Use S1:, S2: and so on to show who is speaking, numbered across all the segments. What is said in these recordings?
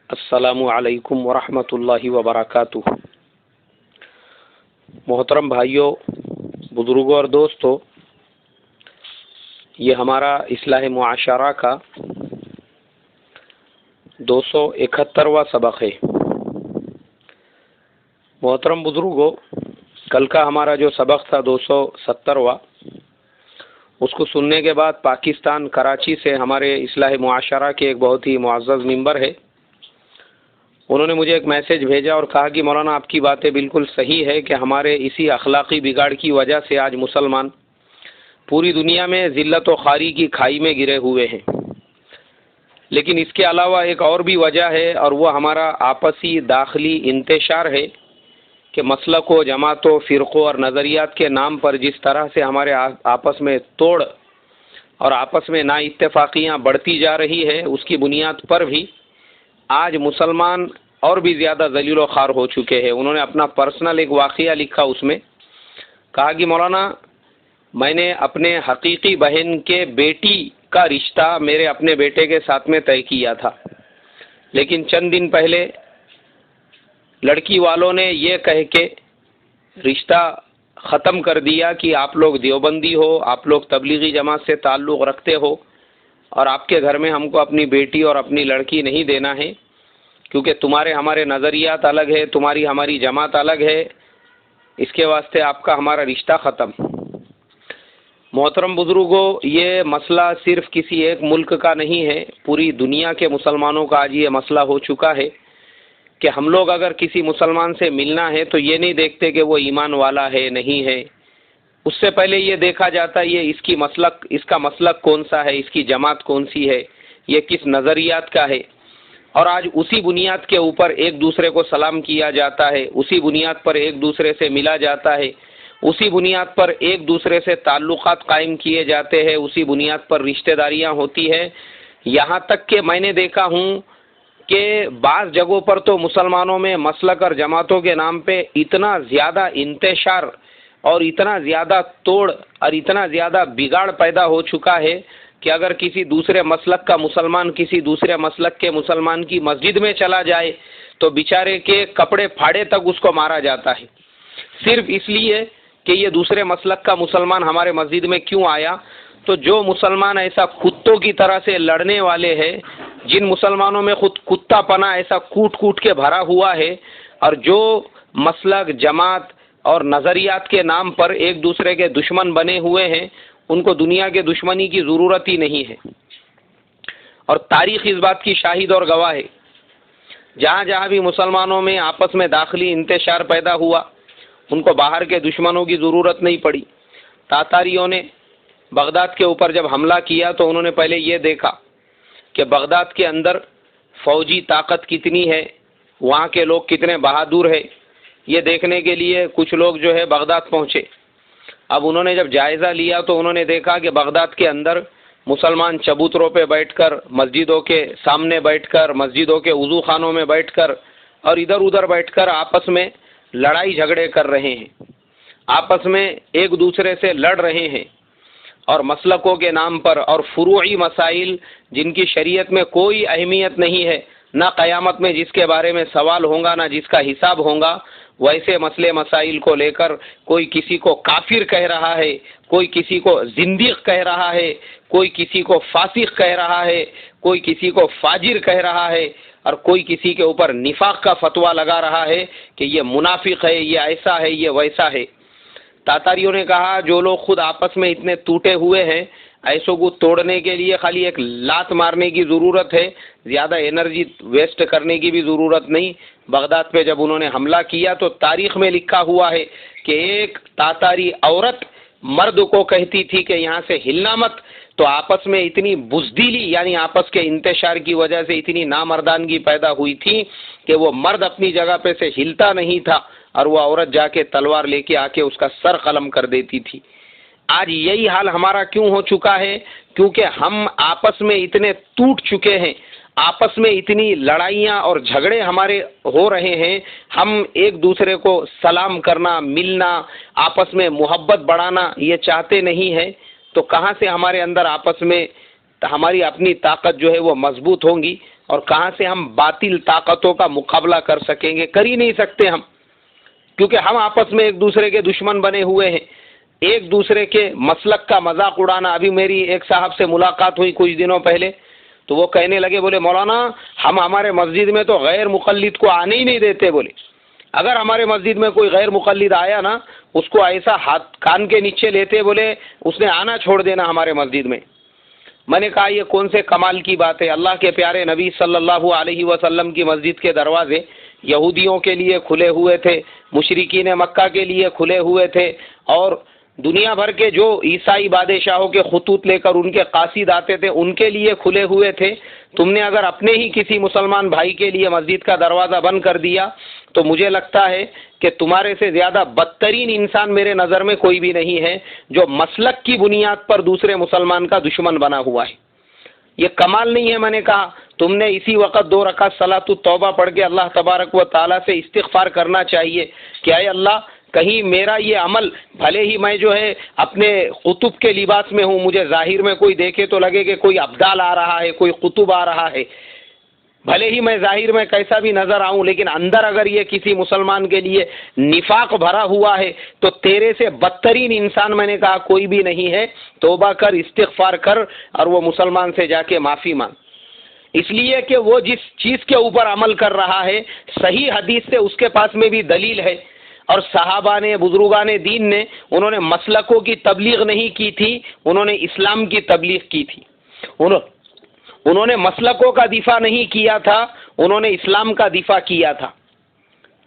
S1: السلام علیکم ورحمۃ اللہ وبرکاتہ۔ محترم بھائیوں، بزرگوں اور دوستوں، یہ ہمارا اصلاح معاشرہ کا 271واں سبق ہے۔ محترم بزرگوں، کل کا ہمارا جو سبق تھا 270واں، اس کو سننے کے بعد پاکستان کراچی سے ہمارے اصلاح معاشرہ کے ایک بہت ہی معزز ممبر ہے، انہوں نے مجھے ایک میسج بھیجا اور کہا کہ مولانا آپ کی باتیں بالکل صحیح ہے کہ ہمارے اسی اخلاقی بگاڑ کی وجہ سے آج مسلمان پوری دنیا میں ذلت و خواری کی کھائی میں گرے ہوئے ہیں، لیکن اس کے علاوہ ایک اور بھی وجہ ہے، اور وہ ہمارا آپسی داخلی انتشار ہے کہ مسلکوں، جماعتوں، فرقوں اور نظریات کے نام پر جس طرح سے ہمارے آپس میں توڑ اور آپس میں نا اتفاقیاں بڑھتی جا رہی ہے، اس کی بنیاد پر بھی آج مسلمان اور بھی زیادہ ذلیل و خوار ہو چکے ہیں۔ انہوں نے اپنا پرسنل ایک واقعہ لکھا، اس میں کہا کہ مولانا میں نے اپنے حقیقی بہن کے بیٹی کا رشتہ میرے اپنے بیٹے کے ساتھ میں طے کیا تھا، لیکن چند دن پہلے لڑکی والوں نے یہ کہہ کے رشتہ ختم کر دیا کہ آپ لوگ دیوبندی ہو، آپ لوگ تبلیغی جماعت سے تعلق رکھتے ہو، اور آپ کے گھر میں ہم کو اپنی بیٹی اور اپنی لڑکی نہیں دینا ہے، کیونکہ تمہارے ہمارے نظریات الگ ہے، تمہاری ہماری جماعت الگ ہے، اس کے واسطے آپ کا ہمارا رشتہ ختم۔ محترم بزرگوں، یہ مسئلہ صرف کسی ایک ملک کا نہیں ہے، پوری دنیا کے مسلمانوں کا آج یہ مسئلہ ہو چکا ہے کہ ہم لوگ اگر کسی مسلمان سے ملنا ہے تو یہ نہیں دیکھتے کہ وہ ایمان والا ہے نہیں ہے، اس سے پہلے یہ دیکھا جاتا ہے یہ اس کا مسلک کون سا ہے، اس کی جماعت کون سی ہے، یہ کس نظریات کا ہے، اور آج اسی بنیاد کے اوپر ایک دوسرے کو سلام کیا جاتا ہے، اسی بنیاد پر ایک دوسرے سے ملا جاتا ہے، اسی بنیاد پر ایک دوسرے سے تعلقات قائم کیے جاتے ہیں، اسی بنیاد پر رشتہ داریاں ہوتی ہے۔ یہاں تک کہ میں نے دیکھا ہوں کہ بعض جگہوں پر تو مسلمانوں میں مسلک اور جماعتوں کے نام پہ اتنا زیادہ انتشار اور اتنا زیادہ توڑ اور اتنا زیادہ بگاڑ پیدا ہو چکا ہے کہ اگر کسی دوسرے مسلک کا مسلمان کسی دوسرے مسلک کے مسلمان کی مسجد میں چلا جائے تو بیچارے کے کپڑے پھاڑے تک اس کو مارا جاتا ہے، صرف اس لیے کہ یہ دوسرے مسلک کا مسلمان ہمارے مسجد میں کیوں آیا۔ تو جو مسلمان ایسا کتوں کی طرح سے لڑنے والے ہیں، جن مسلمانوں میں خود کتا پنا ایسا کوٹ کوٹ کے بھرا ہوا ہے، اور جو مسلک، جماعت اور نظریات کے نام پر ایک دوسرے کے دشمن بنے ہوئے ہیں، ان کو دنیا کے دشمنی کی ضرورت ہی نہیں ہے، اور تاریخ اس بات کی شاہد اور گواہ ہے۔ جہاں جہاں بھی مسلمانوں میں آپس میں داخلی انتشار پیدا ہوا، ان کو باہر کے دشمنوں کی ضرورت نہیں پڑی۔ تاتاریوں نے بغداد کے اوپر جب حملہ کیا تو انہوں نے پہلے یہ دیکھا کہ بغداد کے اندر فوجی طاقت کتنی ہے، وہاں کے لوگ کتنے بہادر ہیں، یہ دیکھنے کے لیے کچھ لوگ جو ہے بغداد پہنچے۔ اب انہوں نے جب جائزہ لیا تو انہوں نے دیکھا کہ بغداد کے اندر مسلمان چبوتروں پہ بیٹھ کر، مسجدوں کے سامنے بیٹھ کر، مسجدوں کے وضو خانوں میں بیٹھ کر اور ادھر ادھر بیٹھ کر آپس میں لڑائی جھگڑے کر رہے ہیں، آپس میں ایک دوسرے سے لڑ رہے ہیں، اور مسلکوں کے نام پر اور فروعی مسائل جن کی شریعت میں کوئی اہمیت نہیں ہے، نہ قیامت میں جس کے بارے میں سوال ہوگا نہ جس کا حساب ہوگا، ویسے مسئلے مسائل کو لے کر کوئی کسی کو کافر کہہ رہا ہے، کوئی کسی کو زندیق کہہ رہا ہے، کوئی کسی کو فاسق کہہ رہا ہے، کوئی کسی کو فاجر کہہ رہا ہے، اور کوئی کسی کے اوپر نفاق کا فتویٰ لگا رہا ہے کہ یہ منافق ہے، یہ ایسا ہے، یہ ویسا ہے۔ تاتاریوں نے کہا جو لوگ خود آپس میں اتنے ٹوٹے ہوئے ہیں، ایسوں کو توڑنے کے لیے خالی ایک لات مارنے کی ضرورت ہے، زیادہ انرجی ویسٹ کرنے کی بھی ضرورت نہیں۔ بغداد پہ جب انہوں نے حملہ کیا تو تاریخ میں لکھا ہوا ہے کہ ایک تاتاری عورت مرد کو کہتی تھی کہ یہاں سے ہلنا مت، تو آپس میں اتنی بزدلی یعنی آپس کے انتشار کی وجہ سے اتنی نامردانگی پیدا ہوئی تھی کہ وہ مرد اپنی جگہ پہ سے ہلتا نہیں تھا، اور وہ عورت جا کے تلوار لے کے آ کے اس کا سر قلم کر دیتی تھی۔ آج یہی حال ہمارا کیوں ہو چکا ہے؟ کیونکہ ہم آپس میں اتنے ٹوٹ چکے ہیں، آپس میں اتنی لڑائیاں اور جھگڑے ہمارے ہو رہے ہیں، ہم ایک دوسرے کو سلام کرنا، ملنا، آپس میں محبت بڑھانا یہ چاہتے نہیں ہیں، تو کہاں سے ہمارے اندر آپس میں ہماری اپنی طاقت جو ہے وہ مضبوط ہوں گی؟ اور کہاں سے ہم باطل طاقتوں کا مقابلہ کر سکیں گے؟ کر ہی نہیں سکتے ہم، کیونکہ ہم آپس میں ایک دوسرے کے دشمن بنے ہوئے ہیں، ایک دوسرے کے مسلک کا مذاق اڑانا۔ ابھی میری ایک صاحب سے ملاقات ہوئی کچھ دنوں پہلے، تو وہ کہنے لگے، بولے مولانا ہم ہمارے مسجد میں تو غیر مقلد کو آنے ہی نہیں دیتے، بولے اگر ہمارے مسجد میں کوئی غیر مقلد آیا نا، اس کو ایسا ہاتھ کان کے نیچے لیتے، بولے اس نے آنا چھوڑ دینا ہمارے مسجد میں۔ میں نے کہا یہ کون سے کمال کی بات ہے؟ اللہ کے پیارے نبی صلی اللہ علیہ وسلم کی مسجد کے دروازے یہودیوں کے لیے کھلے ہوئے تھے، مشرکین مکہ کے لیے کھلے ہوئے تھے، اور دنیا بھر کے جو عیسائی بادشاہوں کے خطوط لے کر ان کے قاصد آتے تھے ان کے لیے کھلے ہوئے تھے۔ تم نے اگر اپنے ہی کسی مسلمان بھائی کے لیے مسجد کا دروازہ بند کر دیا تو مجھے لگتا ہے کہ تمہارے سے زیادہ بدترین انسان میرے نظر میں کوئی بھی نہیں ہے جو مسلک کی بنیاد پر دوسرے مسلمان کا دشمن بنا ہوا ہے۔ یہ کمال نہیں ہے؟ میں نے کہا تم نے اسی وقت 2 رکعت صلاۃ التوبہ پڑھ کے اللہ تبارک و تعالیٰ سے استغفار کرنا چاہیے کہ اے اللہ کہیں میرا یہ عمل، بھلے ہی میں جو ہے اپنے قطب کے لباس میں ہوں، مجھے ظاہر میں کوئی دیکھے تو لگے کہ کوئی ابدال آ رہا ہے، کوئی قطب آ رہا ہے، بھلے ہی میں ظاہر میں کیسا بھی نظر آؤں، لیکن اندر اگر یہ کسی مسلمان کے لیے نفاق بھرا ہوا ہے تو تیرے سے بدترین انسان میں نے کہا کوئی بھی نہیں ہے۔ توبہ کر، استغفار کر، اور وہ مسلمان سے جا کے معافی مانگ، اس لیے کہ وہ جس چیز کے اوپر عمل کر رہا ہے صحیح حدیث سے اس کے پاس میں بھی دلیل ہے، اور صحابہ نے، بزرگان دین نے، انہوں نے مسلکوں کی تبلیغ نہیں کی تھی، انہوں نے اسلام کی تبلیغ کی تھی۔ انہوں نے مسلکوں کا دفاع نہیں کیا تھا، انہوں نے اسلام کا دفاع کیا تھا۔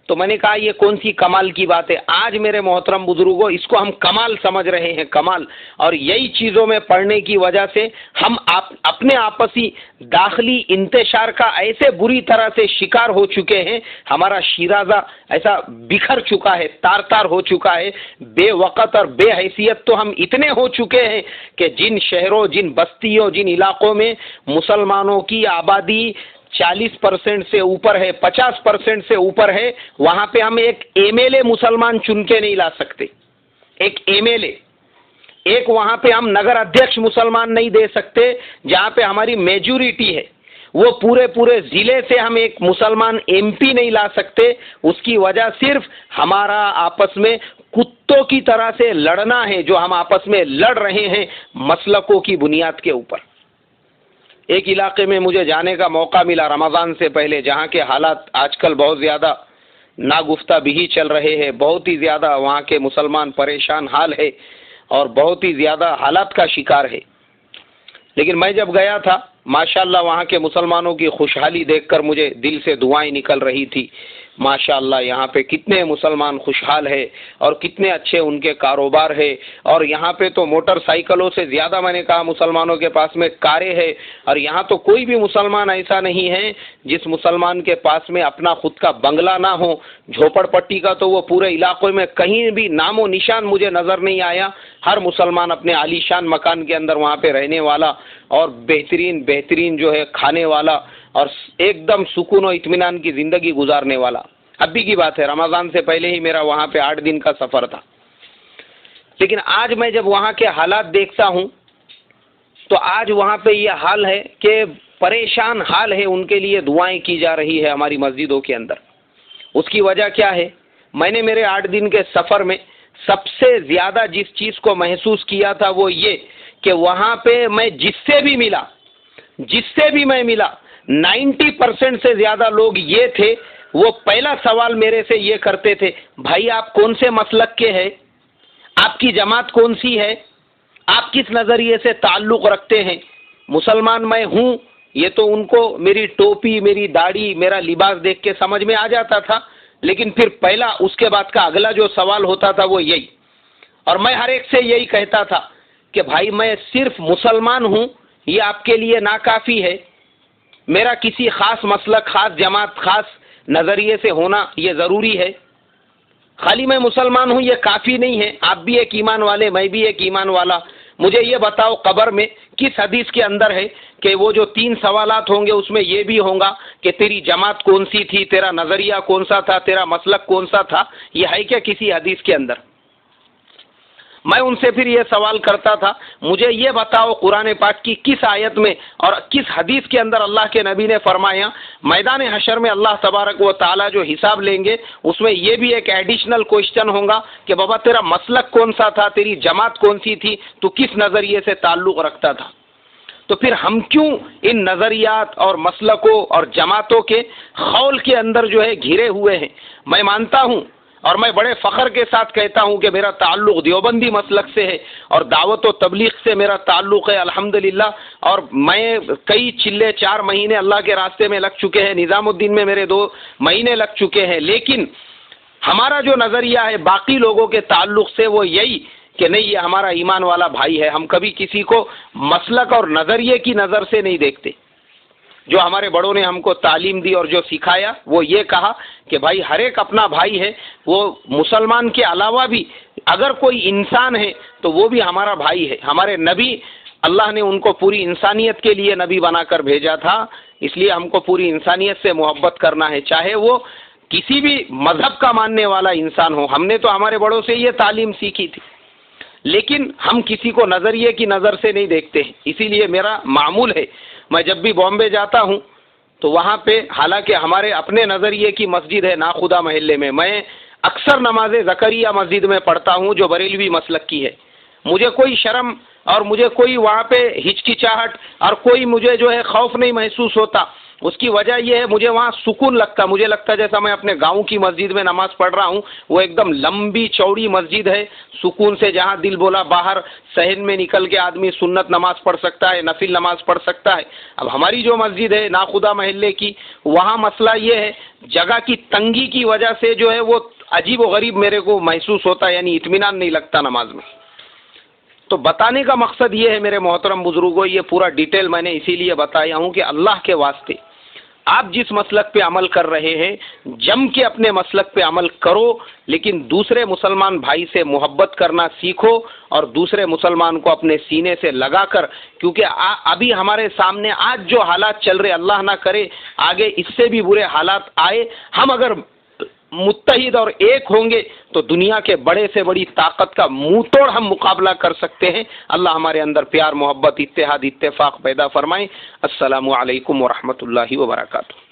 S1: تو میں نے کہا یہ کون سی کمال کی بات ہے؟ آج میرے محترم بزرگوں اس کو ہم کمال سمجھ رہے ہیں، کمال، اور یہی چیزوں میں پڑھنے کی وجہ سے ہم اپنے آپسی داخلی انتشار کا ایسے بری طرح سے شکار ہو چکے ہیں، ہمارا شیرازہ ایسا بکھر چکا ہے، تار تار ہو چکا ہے، بے وقت اور بے حیثیت تو ہم اتنے ہو چکے ہیں کہ جن شہروں، جن بستیوں، جن علاقوں میں مسلمانوں کی آبادی 40% سے اوپر ہے، 50% سے اوپر ہے، وہاں پہ ہم ایک ایم ایل اے مسلمان چن کے نہیں لا سکتے، ایک ایم ایل اے، ایک وہاں پہ ہم نگر ادھیکش مسلمان نہیں دے سکتے جہاں پہ ہماری میجورٹی ہے، وہ پورے ضلع سے ہم ایک مسلمان ایم پی نہیں لا سکتے۔ اس کی وجہ صرف ہمارا آپس میں کتوں کی طرح سے لڑنا ہے، جو ہم آپس میں لڑ رہے ہیں مسلکوں کی بنیاد کے اوپر۔ ایک علاقے میں مجھے جانے کا موقع ملا رمضان سے پہلے، جہاں کے حالات آج کل بہت زیادہ ناگفتہ بھی چل رہے ہیں، بہت ہی زیادہ وہاں کے مسلمان پریشان حال ہے اور بہت ہی زیادہ حالات کا شکار ہے۔ لیکن میں جب گیا تھا ماشاءاللہ وہاں کے مسلمانوں کی خوشحالی دیکھ کر مجھے دل سے دعائیں نکل رہی تھی، ماشاءاللہ یہاں پہ کتنے مسلمان خوشحال ہے اور کتنے اچھے ان کے کاروبار ہے، اور یہاں پہ تو موٹر سائیکلوں سے زیادہ میں نے کہا مسلمانوں کے پاس میں کاریں ہے، اور یہاں تو کوئی بھی مسلمان ایسا نہیں ہے جس مسلمان کے پاس میں اپنا خود کا بنگلہ نہ ہو۔ جھوپڑ پٹی کا تو وہ پورے علاقے میں کہیں بھی نام و نشان مجھے نظر نہیں آیا، ہر مسلمان اپنے عالی شان مکان کے اندر وہاں پہ رہنے والا اور بہترین جو ہے کھانے والا اور ایک دم سکون و اطمینان کی زندگی گزارنے والا۔ ابھی کی بات ہے، رمضان سے پہلے ہی میرا وہاں پہ 8 دن کا سفر تھا۔ لیکن آج میں جب وہاں کے حالات دیکھتا ہوں تو آج وہاں پہ یہ حال ہے کہ پریشان حال ہے، ان کے لیے دعائیں کی جا رہی ہے ہماری مسجدوں کے اندر۔ اس کی وجہ کیا ہے؟ میں نے میرے 8 دن کے سفر میں سب سے زیادہ جس چیز کو محسوس کیا تھا وہ یہ کہ وہاں پہ میں جس سے بھی میں ملا 90% سے زیادہ لوگ یہ تھے، وہ پہلا سوال میرے سے یہ کرتے تھے، بھائی آپ کون سے مسلک کے ہیں؟ آپ کی جماعت کون سی ہے؟ آپ کس نظریے سے تعلق رکھتے ہیں؟ مسلمان میں ہوں، یہ تو ان کو میری ٹوپی، میری داڑھی، میرا لباس دیکھ کے سمجھ میں آ جاتا تھا، لیکن پھر پہلا اس کے بعد کا اگلا جو سوال ہوتا تھا وہ یہی، اور میں ہر ایک سے یہی کہتا تھا کہ بھائی میں صرف مسلمان ہوں یہ آپ کے لیے ناکافی ہے، میرا کسی خاص مسلک، خاص جماعت، خاص نظریے سے ہونا یہ ضروری ہے۔ خالی میں مسلمان ہوں یہ کافی نہیں ہے، آپ بھی ایک ایمان والے، میں بھی ایک ایمان والا۔ مجھے یہ بتاؤ قبر میں کس حدیث کے اندر ہے کہ وہ جو 3 سوالات ہوں گے اس میں یہ بھی ہوگا کہ تیری جماعت کون سی تھی، تیرا نظریہ کون سا تھا، تیرا مسلک کون سا تھا؟ یہ ہے کیا کسی حدیث کے اندر؟ میں ان سے پھر یہ سوال کرتا تھا مجھے یہ بتاؤ قرآن پاک کی کس آیت میں اور کس حدیث کے اندر اللہ کے نبی نے فرمایا میدان حشر میں اللہ تبارک و تعالیٰ جو حساب لیں گے اس میں یہ بھی ایک ایڈیشنل کوشچن ہوگا کہ بابا تیرا مسلک کون سا تھا، تیری جماعت کون سی تھی، تو کس نظریے سے تعلق رکھتا تھا. تو پھر ہم کیوں ان نظریات اور مسلکوں اور جماعتوں کے خول کے اندر جو ہے گھرے ہوئے ہیں؟ میں مانتا ہوں اور میں بڑے فخر کے ساتھ کہتا ہوں کہ میرا تعلق دیوبندی مسلک سے ہے اور دعوت و تبلیغ سے میرا تعلق ہے الحمدللہ، اور میں کئی چلے 4 مہینے اللہ کے راستے میں لگ چکے ہیں، نظام الدین میں میرے 2 مہینے لگ چکے ہیں. لیکن ہمارا جو نظریہ ہے باقی لوگوں کے تعلق سے وہ یہی کہ نہیں یہ ہمارا ایمان والا بھائی ہے. ہم کبھی کسی کو مسلک اور نظریے کی نظر سے نہیں دیکھتے. جو ہمارے بڑوں نے ہم کو تعلیم دی اور جو سکھایا وہ یہ کہا کہ بھائی ہر ایک اپنا بھائی ہے، وہ مسلمان کے علاوہ بھی اگر کوئی انسان ہے تو وہ بھی ہمارا بھائی ہے. ہمارے نبی اللہ نے ان کو پوری انسانیت کے لیے نبی بنا کر بھیجا تھا، اس لیے ہم کو پوری انسانیت سے محبت کرنا ہے، چاہے وہ کسی بھی مذہب کا ماننے والا انسان ہو. ہم نے تو ہمارے بڑوں سے یہ تعلیم سیکھی تھی، لیکن ہم کسی کو نظریے کی نظر سے نہیں دیکھتے ہیں. اسی لیے میرا معمول ہے میں جب بھی بامبے جاتا ہوں تو وہاں پہ حالانکہ ہمارے اپنے نظریے کی مسجد ہے ناخدا محلے میں اکثر نماز زکریا مسجد میں پڑھتا ہوں جو بریلوی مسلک کی ہے. مجھے کوئی شرم اور مجھے کوئی وہاں پہ ہچکچاہٹ اور کوئی مجھے جو ہے خوف نہیں محسوس ہوتا. اس کی وجہ یہ ہے مجھے وہاں سکون لگتا، مجھے لگتا جیسا میں اپنے گاؤں کی مسجد میں نماز پڑھ رہا ہوں. وہ ایک دم لمبی چوڑی مسجد ہے، سکون سے جہاں دل بولا باہر صحن میں نکل کے آدمی سنت نماز پڑھ سکتا ہے، نفل نماز پڑھ سکتا ہے. اب ہماری جو مسجد ہے ناخدا محلے کی، وہاں مسئلہ یہ ہے جگہ کی تنگی کی وجہ سے جو ہے وہ عجیب و غریب میرے کو محسوس ہوتا ہے، یعنی اطمینان نہیں لگتا نماز میں. تو بتانے کا مقصد یہ ہے میرے محترم بزرگوں، یہ پورا ڈیٹیل میں نے اسی لیے بتایا ہوں کہ اللہ کے واسطے آپ جس مسلک پہ عمل کر رہے ہیں جم کے اپنے مسلک پہ عمل کرو، لیکن دوسرے مسلمان بھائی سے محبت کرنا سیکھو اور دوسرے مسلمان کو اپنے سینے سے لگا کر، کیونکہ ابھی ہمارے سامنے آج جو حالات چل رہے اللہ نہ کرے آگے اس سے بھی برے حالات آئے، ہم اگر متحد اور ایک ہوں گے تو دنیا کے بڑے سے بڑی طاقت کا منہ توڑ ہم مقابلہ کر سکتے ہیں. اللہ ہمارے اندر پیار، محبت، اتحاد، اتفاق پیدا فرمائے. السلام علیکم ورحمۃ اللہ وبرکاتہ.